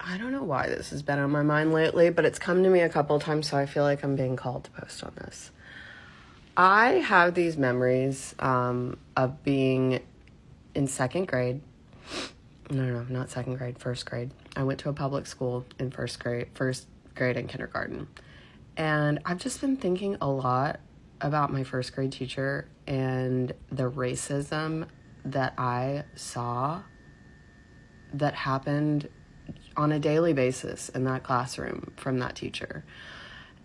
I don't know why this has been on my mind lately, but it's come to me a couple times, so I feel like I'm being called to post on this. I have these memories of being in second grade. No, not second grade, first grade. I went to a public school in first grade and kindergarten. And I've just been thinking a lot about my first grade teacher and the racism that I saw that happened on a daily basis in that classroom from that teacher.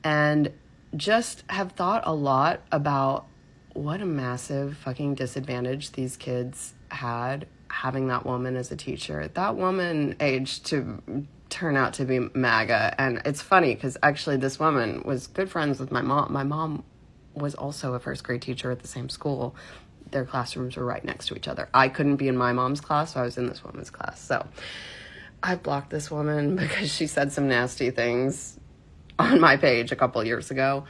And just have thought a lot about what a massive fucking disadvantage these kids had having that woman as a teacher. That woman aged to turn out to be MAGA. And it's funny because actually this woman was good friends with my mom. My mom was also a first grade teacher at the same school. Their classrooms were right next to each other. I couldn't be in my mom's class, so I was in this woman's class. So I blocked this woman because she said some nasty things on my page a couple years ago.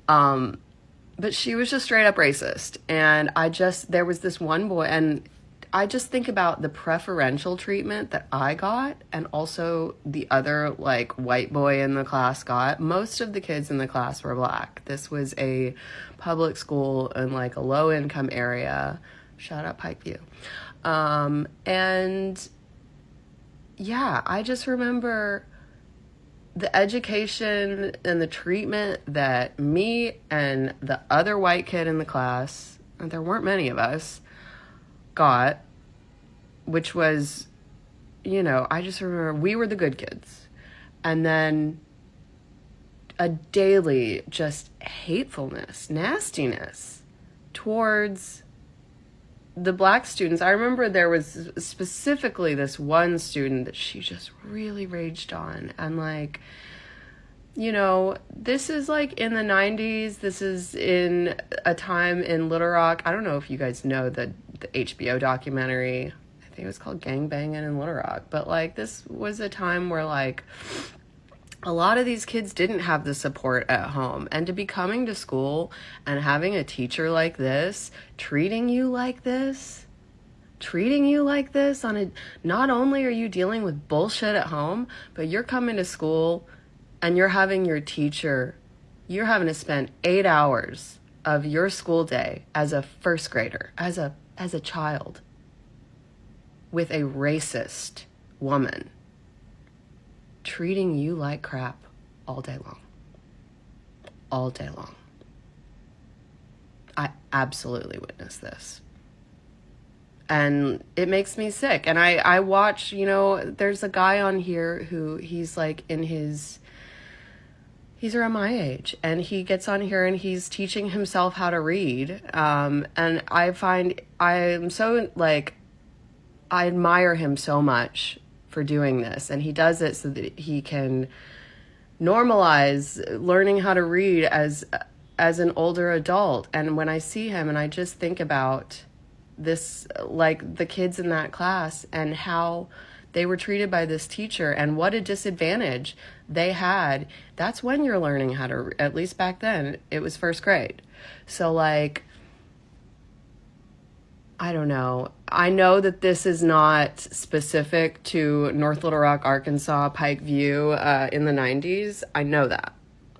But she was just straight up racist. And there was this one boy, and I just think about the preferential treatment that I got and also the other like white boy in the class got. Most of the kids in the class were black. This was a public school in like a low income area. Shout out Pikeview. And yeah, I just remember the education and the treatment that me and the other white kid in the class, and there weren't many of us, got, which was, I just remember we were the good kids. And then a daily just hatefulness, nastiness towards the black students. I remember there was specifically this one student that she just really raged on. And like, this is like in the 90s. This is in a time in Little Rock. I don't know if you guys know the HBO documentary. I think it was called Gang Bangin' in Little Rock. But like, this was a time where like a lot of these kids didn't have the support at home. And to be coming to school and having a teacher like this, treating you like this, not only are you dealing with bullshit at home, but you're coming to school and you're having to spend 8 hours of your school day as a first grader, as a child, with a racist woman treating you like crap all day long. All day long. I absolutely witnessed this. And it makes me sick. And I watch, there's a guy on here who he's like he's around my age. And he gets on here and he's teaching himself how to read. And I admire him so much for doing this, and he does it so that he can normalize learning how to read as an older adult. And when I see him and I just think about this, like the kids in that class and how they were treated by this teacher and what a disadvantage they had, that's when you're learning how to, at least back then, it was first grade. So like, I don't know. I know that this is not specific to North Little Rock, Arkansas, Pikeview in the 90s. I know that.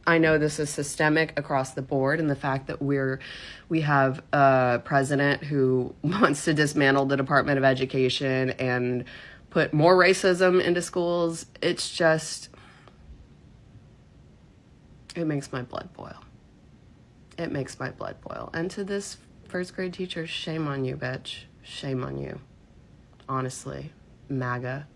I know this is systemic across the board, and the fact that we have a president who wants to dismantle the Department of Education and put more racism into schools, it makes my blood boil. It makes my blood boil. And to this first grade teacher, shame on you, bitch. Shame on you. Honestly, MAGA.